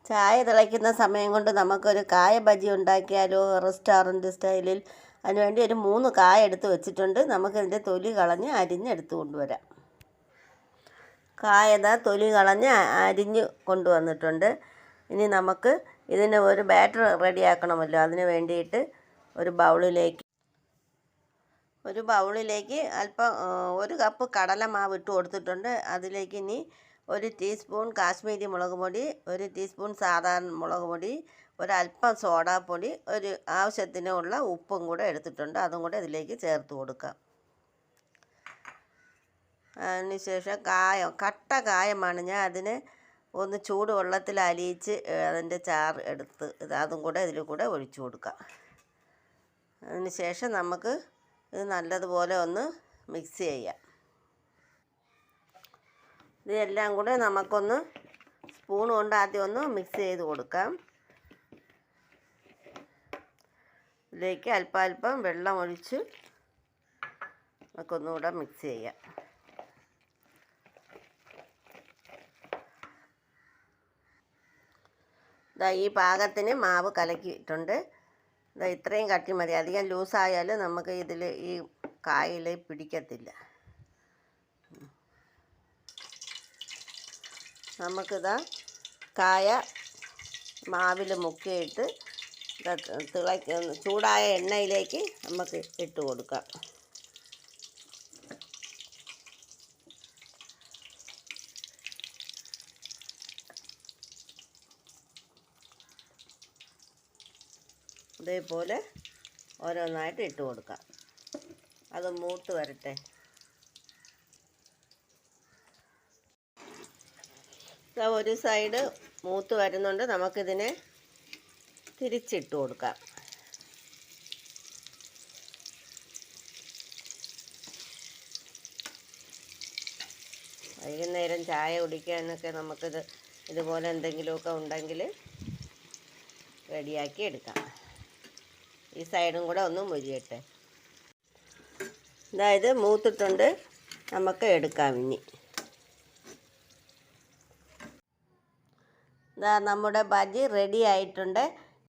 ചായ തിളയ്ക്കുന്ന സമയം കൊണ്ട് നമുക്കൊരു കായ ബജി ഉണ്ടാക്കിയാലോ, റെസ്റ്റോറൻറ്റ് സ്റ്റൈലിൽ. അതിനുവേണ്ടി ഒരു 3 കായ എടുത്ത് വെച്ചിട്ടുണ്ട്. നമുക്കിതിൻ്റെ തൊലി കളഞ്ഞ് അരിഞ്ഞെടുത്ത് കൊണ്ടുവരാം. കായത തൊലി കളഞ്ഞ് അരിഞ്ഞ് കൊണ്ടുവന്നിട്ടുണ്ട്. ഇനി നമുക്ക് ഇതിന് ഒരു ബാറ്റർ റെഡിയാക്കണമല്ലോ. അതിന് വേണ്ടിയിട്ട് ഒരു ബൗളിലേക്ക് അല്പം 1 കപ്പ് കടലമാവ് ഇട്ട് കൊടുത്തിട്ടുണ്ട്. അതിലേക്ക് ഇനി 1 ടീസ്പൂൺ കാശ്മീരി മുളക് പൊടി, 1 ടീസ്പൂൺ സാധാരണ മുളക് പൊടി, ഒരല്പം സോഡാപ്പൊടി, ഒരു ആവശ്യത്തിനുള്ള ഉപ്പും കൂടെ എടുത്തിട്ടുണ്ട്. അതും കൂടെ ഇതിലേക്ക് ചേർത്ത് കൊടുക്കാം. അതിനുശേഷം കട്ട കായമാണ്. ഞാൻ അതിനെ ഒന്ന് ചൂടുവെള്ളത്തിൽ അലിയിച്ച് അതിൻ്റെ ചാറ് എടുത്ത് അതും കൂടെ ഇതിൽ കൂടെ ഒഴിച്ചു കൊടുക്കാം. അതിനുശേഷം നമുക്ക് ഇത് നല്ലതുപോലെ ഒന്ന് മിക്സ് ചെയ്യാം. ഇതെല്ലാം കൂടെ നമുക്കൊന്ന് സ്പൂൺ കൊണ്ട് ആദ്യം ഒന്ന് മിക്സ് ചെയ്ത് കൊടുക്കാം. ഇതിലേക്ക് അല്പം വെള്ളം ഒഴിച്ച് നമുക്കൊന്നുകൂടെ മിക്സ് ചെയ്യാം. ഈ പാകത്തിന് മാവ് കലക്കിയിട്ടുണ്ട്. ഇത്രയും കട്ടി മതി. അധികം ലൂസായാൽ നമുക്ക് ഇതിൽ ഈ കായയിൽ പിടിക്കത്തില്ല. നമുക്കിതാ കായ മാവിൽ മുക്കിയിട്ട് ചൂടായ എണ്ണയിലേക്ക് നമുക്ക് ഇട്ട് കൊടുക്കാം. ഇതേപോലെ ഓരോന്നായിട്ട് ഇട്ട് കൊടുക്കാം. അത് മൂത്ത് വരട്ടെ. ഒരു സൈഡ് മൂത്ത് വരുന്നുണ്ട്. നമുക്കിതിനെ തിരിച്ചിട്ട് കൊടുക്കാം. വൈകുന്നേരം ചായ കുടിക്കാനൊക്കെ നമുക്കിത് ഇതുപോലെ എന്തെങ്കിലുമൊക്കെ ഉണ്ടെങ്കിൽ റെഡിയാക്കി എടുക്കാം. ഈ സൈഡും കൂടെ ഒന്ന് മുരിയട്ടെ. അതായത് മൂത്തിട്ടുണ്ട്. നമുക്ക് എടുക്കാം. ഇനി നമ്മുടെ ബജി റെഡി ആയിട്ടുണ്ട്.